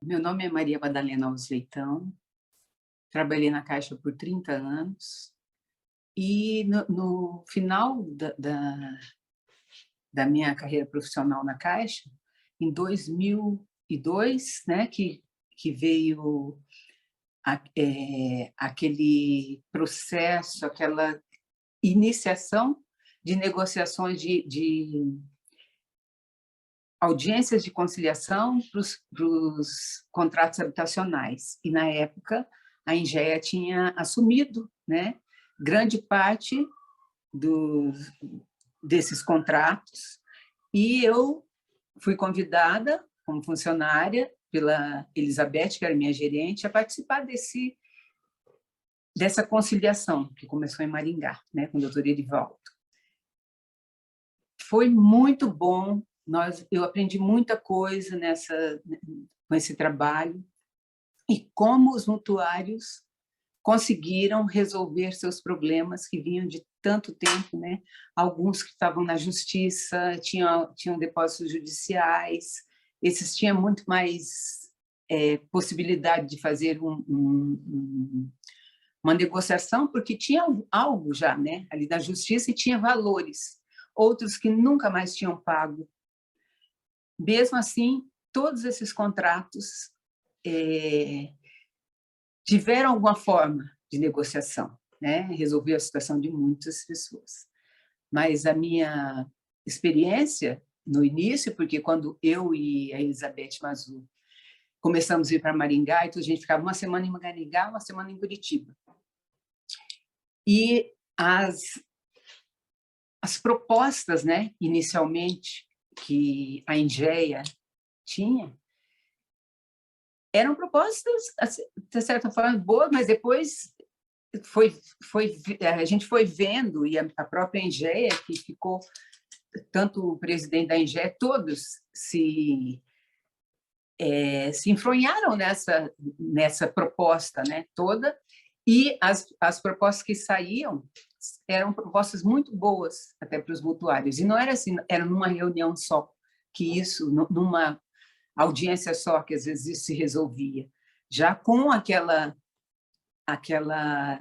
Meu nome é Maria Madalena Alves Leitão, trabalhei na Caixa por 30 anos e no final da minha carreira profissional na Caixa, em 2002, né, que veio aquele processo, aquela iniciação de negociações de audiências de conciliação para os contratos habitacionais. E, na época, a Engea tinha assumido, né, grande parte desses contratos, e eu fui convidada, como funcionária, pela Elizabeth, que era minha gerente, a participar dessa conciliação, que começou em Maringá, né, com o doutor Erivaldo. Foi muito bom, eu aprendi muita coisa com esse trabalho, e como os mutuários conseguiram resolver seus problemas que vinham de tanto tempo, né? Alguns que estavam na justiça, tinham depósitos judiciais, esses tinham muito mais possibilidade de fazer uma negociação, porque tinha algo já, né, ali da justiça, e tinha valores. Outros que nunca mais tinham pago. Mesmo assim, todos esses contratos tiveram alguma forma de negociação, né? Resolveu a situação de muitas pessoas. Mas a minha experiência no início, porque quando eu e a Elizabeth Mazu começamos a ir para Maringá, então a gente ficava uma semana em Maringá, uma semana em Curitiba. E as propostas, né, inicialmente, que a Engea tinha, eram propostas, de certa forma, boas, mas depois a gente foi vendo, e a própria Engea, que ficou, tanto o presidente da Engea, todos se enfronharam nessa proposta, né, toda, e as propostas que saíam eram propostas muito boas até para os mutuários, e não era assim, era numa reunião só, que isso, numa audiência só, que às vezes isso se resolvia, já com aquela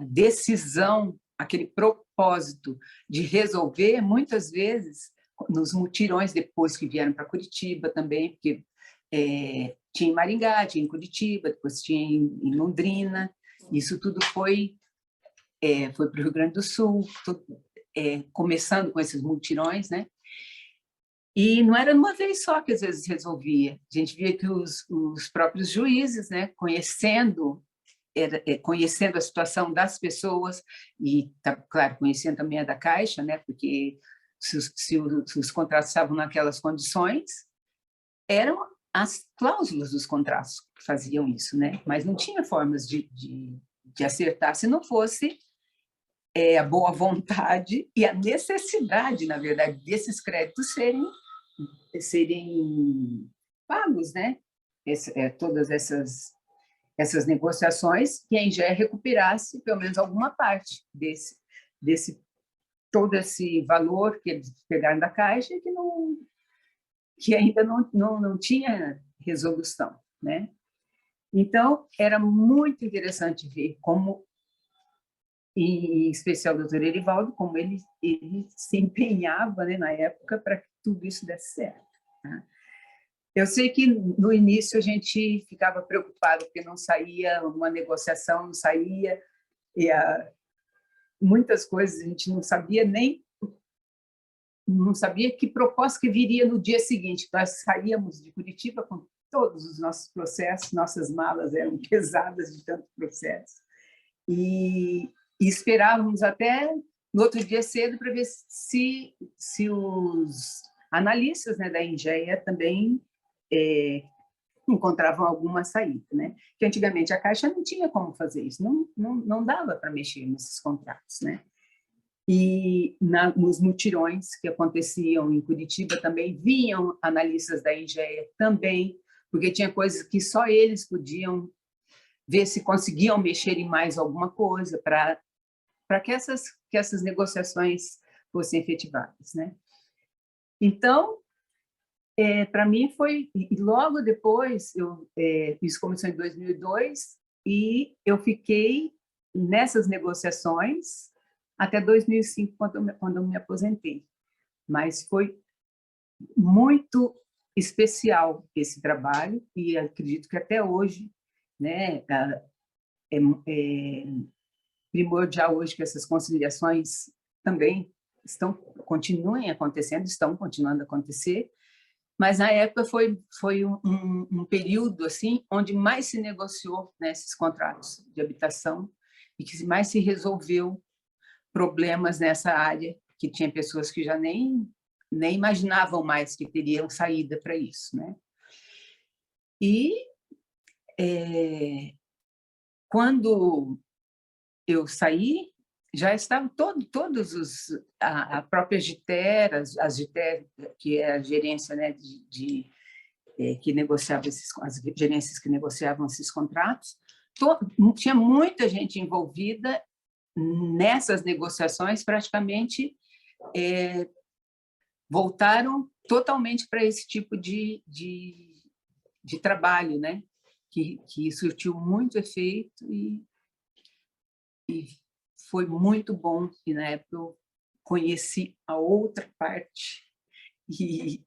decisão, aquele propósito de resolver, muitas vezes, nos mutirões depois que vieram para Curitiba também, porque tinha em Maringá, tinha em Curitiba, depois tinha em Londrina, isso tudo foi para o Rio Grande do Sul, começando com esses mutirões, né? E não era uma vez só que às vezes resolvia. A gente via que os próprios juízes, né, conhecendo a situação das pessoas, e, claro, conhecendo também a da Caixa, né, porque se os contratos estavam naquelas condições, eram as cláusulas dos contratos que faziam isso, né? Mas não tinha formas de acertar se não fosse a boa vontade e a necessidade, na verdade, desses créditos serem pagos, né? Todas essas negociações, que a Engea recuperasse pelo menos alguma parte todo esse valor que eles pegaram da Caixa e que ainda não tinha resolução, né? Então, era muito interessante ver como, em especial o doutor Erivaldo, como ele se empenhava, né, na época, para que tudo isso desse certo. Tá? Eu sei que no início a gente ficava preocupado porque não saía uma negociação, não saía, e muitas coisas a gente não sabia que proposta que viria no dia seguinte. Nós saíamos de Curitiba com todos os nossos processos, nossas malas eram pesadas de tanto processo, e esperávamos até no outro dia cedo para ver se os analistas, né, da Engea também encontravam alguma saída, né? Que antigamente a Caixa não tinha como fazer isso, não dava para mexer nesses contratos, né? E nos mutirões que aconteciam em Curitiba também vinham analistas da Engea também, porque tinha coisas que só eles podiam ver se conseguiam mexer em mais alguma coisa para que essas negociações fossem efetivadas, né? Então, Para mim foi... E logo depois, isso começou em 2002, e eu fiquei nessas negociações até 2005, quando eu me aposentei. Mas foi muito especial esse trabalho, e acredito que até hoje, né, é primordial hoje que essas conciliações também continuem acontecendo, estão continuando a acontecer, mas na época foi um período assim onde mais se negociou, né, esses contratos de habitação e que mais se resolveu problemas nessa área, que tinha pessoas que já nem imaginavam mais que teriam saída para isso, né? E quando eu saí, já estavam todos a própria GITER, as GITER, que é a gerência, né, que negociava as gerências que negociavam esses contratos, tinha muita gente envolvida nessas negociações, praticamente voltaram totalmente para esse tipo de trabalho, né? Que surtiu muito efeito e foi muito bom. E na época eu conheci a outra parte e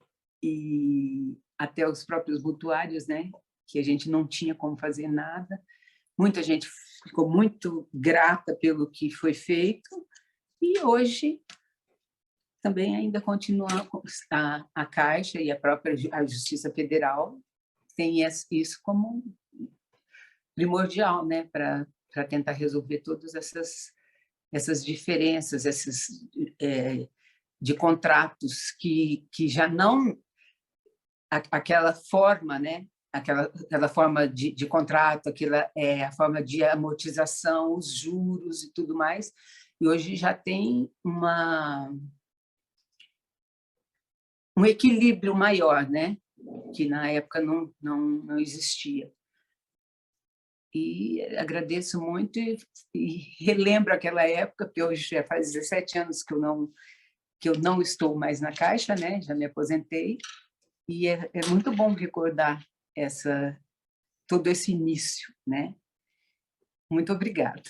até os próprios mutuários, né? Que a gente não tinha como fazer nada. Muita gente ficou muito grata pelo que foi feito, e hoje também ainda continua a Caixa e a própria Justiça Federal tem isso como primordial, né, para tentar resolver todas essas diferenças, de contratos que já não aquela forma, né, aquela forma de contrato, a forma de amortização, os juros e tudo mais, e hoje já tem um equilíbrio maior, né, que na época não existia. E agradeço muito e relembro aquela época, porque hoje já faz 17 anos que eu não estou mais na Caixa, né, já me aposentei, e é muito bom recordar todo esse início, né? Muito obrigada.